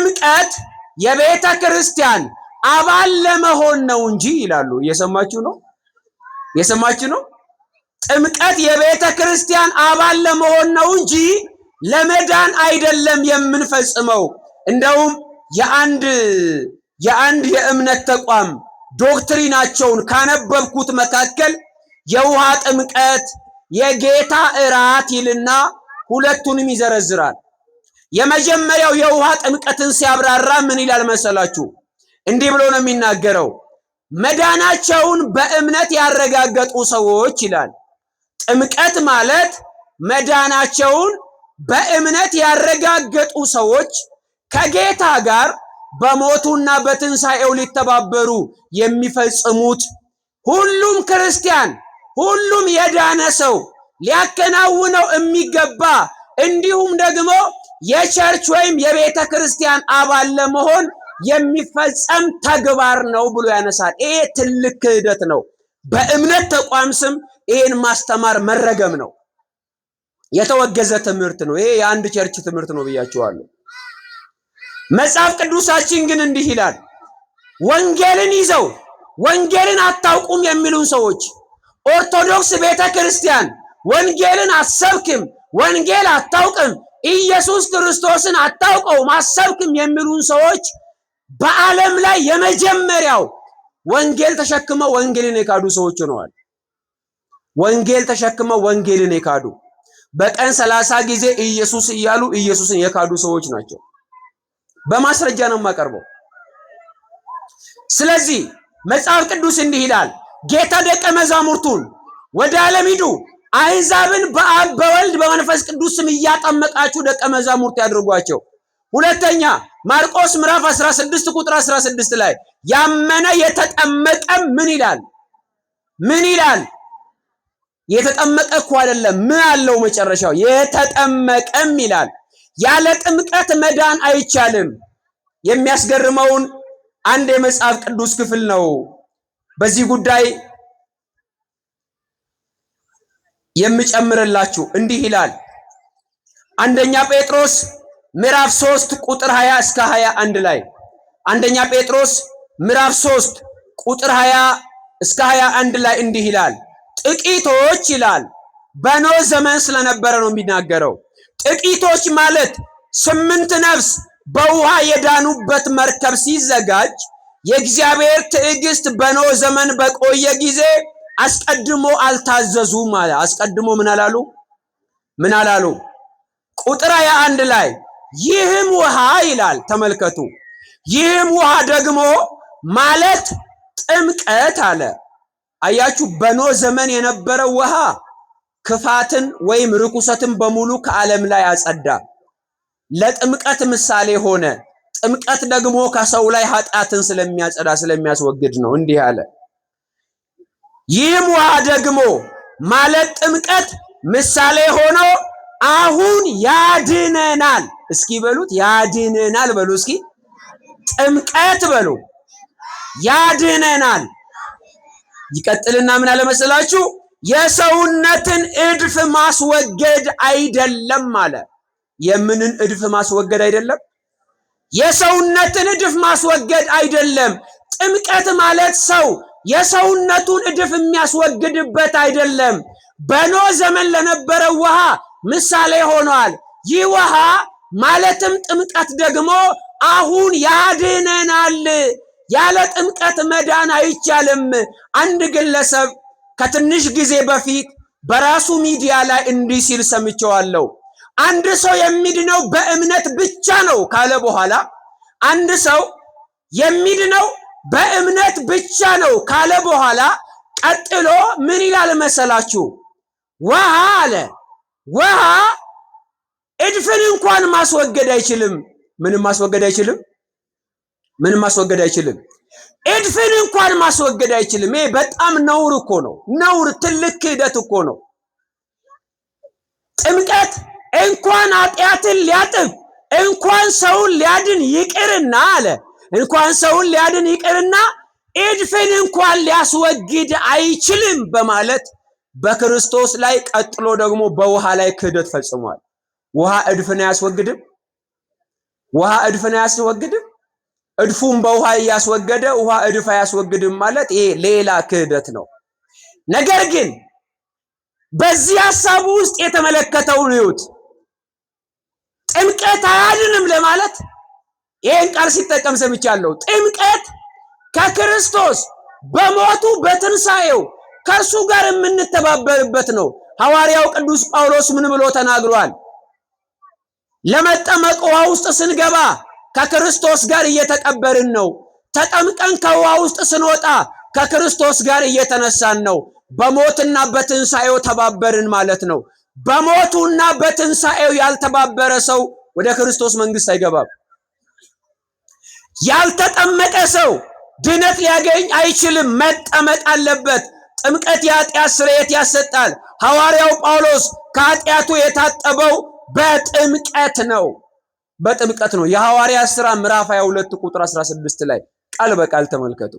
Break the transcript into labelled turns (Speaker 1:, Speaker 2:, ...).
Speaker 1: ጥምቀት የቤተ ክርስቲያን አባል ለመሆን ነው እንጂ ይላሉ። እየሰማችሁ ነው? ጥምቀት የቤተ ክርስቲያን አባል ለመሆን ነው እንጂ ለመዳን አይደለም የምንፈጽመው። እንደውም የአንድ የእምነት ተቋም ዶክትሪናቸውን ካነበብኩት መካከል የውሃ ጥምቀት፣ የጌታ እራት ይልና ሁለቱንም ይዘረዝራል። የመጀመሪያው የውሃ ጥምቀትን ሲያብራራ ምን ይላል መሰላችሁ? እንዲህ ብሎ ነው የሚናገረው። መዳናቸውን በእምነት ያረጋገጡ ሰዎች ይላል። ጥምቀት ማለት መዳናቸውን በእምነት ያረጋገጡ ሰዎች ከጌታ ጋር በሞቱና በትንሣኤው ሊተባበሩ የሚፈጽሙት ሁሉም ክርስቲያን፣ ሁሉም የዳነ ሰው ሊያከናውነው የሚገባ እንዲሁም ደግሞ የቸርች ወይም የቤተ ክርስቲያን አባል ለመሆን የሚፈጸም ተግባር ነው ብሎ ያነሳል። ይሄ ትልቅ ክህደት ነው። በእምነት ተቋም ስም ይሄን ማስተማር መረገም ነው። የተወገዘ ትምህርት ነው። ይሄ የአንድ ቸርች ትምህርት ነው ብያችኋለሁ። መጽሐፍ ቅዱሳችን ግን እንዲህ ይላል። ወንጌልን ይዘው ወንጌልን አታውቁም የሚሉን ሰዎች፣ ኦርቶዶክስ ቤተ ክርስቲያን ወንጌልን አሰብክም፣ ወንጌል አታውቅም፣ ኢየሱስ ክርስቶስን አታውቀውም፣ አሰብክም የሚሉን ሰዎች በዓለም ላይ የመጀመሪያው ወንጌል ተሸክመው ወንጌልን የካዱ ሰዎች ሆነዋል። ወንጌል ተሸክመው ወንጌልን የካዱ በቀን 30 ጊዜ ኢየሱስ እያሉ ኢየሱስን የካዱ ሰዎች ናቸው። በማስረጃ ነው የማቀርበው። ስለዚህ መጽሐፍ ቅዱስ እንዲህ ይላል፣ ጌታ ደቀ መዛሙርቱን ወደ ዓለም ሂዱ፣ አሕዛብን በአብ በወልድ በመንፈስ ቅዱስ ስም እያጠመቃችሁ ደቀ መዛሙርት ያድርጓቸው። ሁለተኛ ማርቆስ ምዕራፍ 16 ቁጥር 16 ላይ ያመነ የተጠመቀም ምን ይላል? የተጠመቀ እኮ አይደለም፣ ምን አለው መጨረሻው? የተጠመቀም ይላል። ያለ ጥምቀት መዳን አይቻልም። የሚያስገርመውን አንድ የመጽሐፍ ቅዱስ ክፍል ነው በዚህ ጉዳይ የምጨምርላችሁ። እንዲህ ይላል አንደኛ ጴጥሮስ ምዕራፍ 3 ቁጥር 20 እስከ 21 ላይ አንደኛ ጴጥሮስ ምዕራፍ 3 ቁጥር 20 እስከ 21 ላይ እንዲህ ይላል፣ ጥቂቶች ይላል። በኖህ ዘመን ስለነበረ ነው የሚናገረው። ጥቂቶች ማለት 8 ነፍስ በውሃ የዳኑበት መርከብ ሲዘጋጅ የእግዚአብሔር ትዕግስት በኖህ ዘመን በቆየ ጊዜ አስቀድሞ አልታዘዙም ማለት። አስቀድሞ ምን አላሉ? ቁጥር 21 ላይ ይህም ውሃ ይላል፣ ተመልከቱ። ይህም ውሃ ደግሞ ማለት ጥምቀት አለ። አያችሁ፣ በኖህ ዘመን የነበረው ውሃ ክፋትን ወይም ርኩሰትን በሙሉ ከዓለም ላይ አጸዳ፣ ለጥምቀት ምሳሌ ሆነ። ጥምቀት ደግሞ ከሰው ላይ ኃጢአትን ስለሚያጸዳ ስለሚያስወግድ ነው። እንዲህ አለ፣ ይህም ውሃ ደግሞ ማለት ጥምቀት ምሳሌ ሆኖ አሁን ያድነናል። እስኪ በሉት ያድነናል በሉ እስኪ። ጥምቀት በሉ ያድነናል። ይቀጥልና ምን አለ መሰላችሁ? የሰውነትን እድፍ ማስወገድ አይደለም አለ። የምንን እድፍ ማስወገድ አይደለም? የሰውነትን እድፍ ማስወገድ አይደለም። ጥምቀት ማለት ሰው የሰውነቱን እድፍ የሚያስወግድበት አይደለም። በኖህ ዘመን ለነበረው ውሃ ምሳሌ ሆኗል። ይህ ውሃ ማለትም ጥምቀት ደግሞ አሁን ያድነናል። ያለ ጥምቀት መዳን አይቻልም። አንድ ግለሰብ ከትንሽ ጊዜ በፊት በራሱ ሚዲያ ላይ እንዲህ ሲል ሰምቼዋለሁ። አንድ ሰው የሚድነው በእምነት ብቻ ነው ካለ በኋላ አንድ ሰው የሚድነው በእምነት ብቻ ነው ካለ በኋላ ቀጥሎ ምን ይላል መሰላችሁ? ውሃ አለ፣ ውሃ እድፍን እንኳን ማስወገድ አይችልም። ምንም ማስወገድ አይችልም። እድፍን እንኳን ማስወገድ አይችልም። ይሄ በጣም ነውር እኮ ነው። ነውር፣ ትልቅ ክህደት እኮ ነው። ጥምቀት እንኳን ኃጢአትን ሊያጥብ እንኳን ሰውን ሊያድን ይቅርና አለ እንኳን ሰውን ሊያድን ይቅርና እድፍን እንኳን ሊያስወግድ አይችልም በማለት በክርስቶስ ላይ ቀጥሎ ደግሞ በውሃ ላይ ክህደት ፈጽሟል። ውሃ እድፍን አያስወግድም። ውሃ እድፍን አያስወግድም? እድፉን በውሃ እያስወገደ ውሃ እድፍ አያስወግድም ማለት ይሄ ሌላ ክህደት ነው። ነገር ግን በዚህ ሐሳቡ ውስጥ የተመለከተውን ይዩት። ጥምቀት አያድንም ለማለት ይሄን ቃል ሲጠቀም ሰምቻለሁ። ጥምቀት ከክርስቶስ በሞቱ በትንሣኤው ከእርሱ ጋር የምንተባበርበት ነው። ሐዋርያው ቅዱስ ጳውሎስ ምን ብሎ ተናግሯል? ለመጠመቅ ውሃ ውስጥ ስንገባ ከክርስቶስ ጋር እየተቀበርን ነው። ተጠምቀን ከውሃ ውስጥ ስንወጣ ከክርስቶስ ጋር እየተነሳን ነው። በሞትና በትንሣኤው ተባበርን ማለት ነው። በሞቱና በትንሣኤው ያልተባበረ ሰው ወደ ክርስቶስ መንግሥት አይገባም። ያልተጠመቀ ሰው ድነት ሊያገኝ አይችልም። መጠመቅ አለበት። ጥምቀት የኃጢአት ስርየት ያሰጣል። ሐዋርያው ጳውሎስ ከኃጢአቱ የታጠበው በጥምቀት ነው። በጥምቀት ነው። የሐዋርያት ሥራ ምዕራፍ 22 ቁጥር 16 ላይ ቃል በቃል ተመልከቱ።